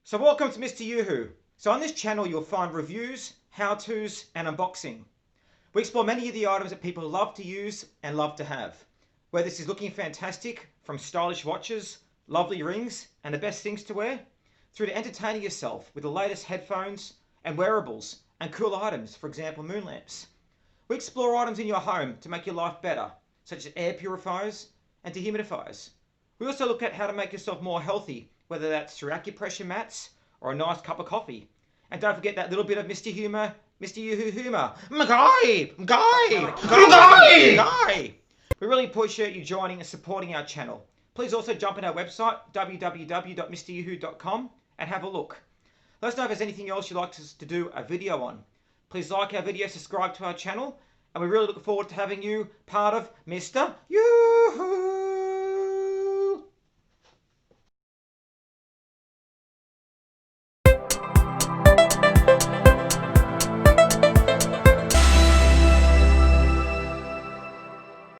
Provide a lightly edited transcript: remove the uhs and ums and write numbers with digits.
So welcome to Mr.YouWho. So on this channel you'll find reviews, how-tos and unboxing. We explore many of the items that people love to use and love to have. Whether this is looking fantastic, from stylish watches, lovely rings and the best things to wear, through to entertaining yourself with the latest headphones and wearables and cool items, for example moon lamps. We explore items in your home to make your life better, such as air purifiers and dehumidifiers. We also look at how to make yourself more healthy, whether that's through acupressure mats or a nice cup of coffee. And don't forget that little bit of Mr. Humour, MrYouWho humour. Guy! We really appreciate you joining and supporting our channel. Please also jump on our website, www.MrYouWho.com, and have a look. Let us know if there's anything else you'd like us to do a video on. Please like our video, subscribe to our channel, and we really look forward to having you part of Mr. YouWho.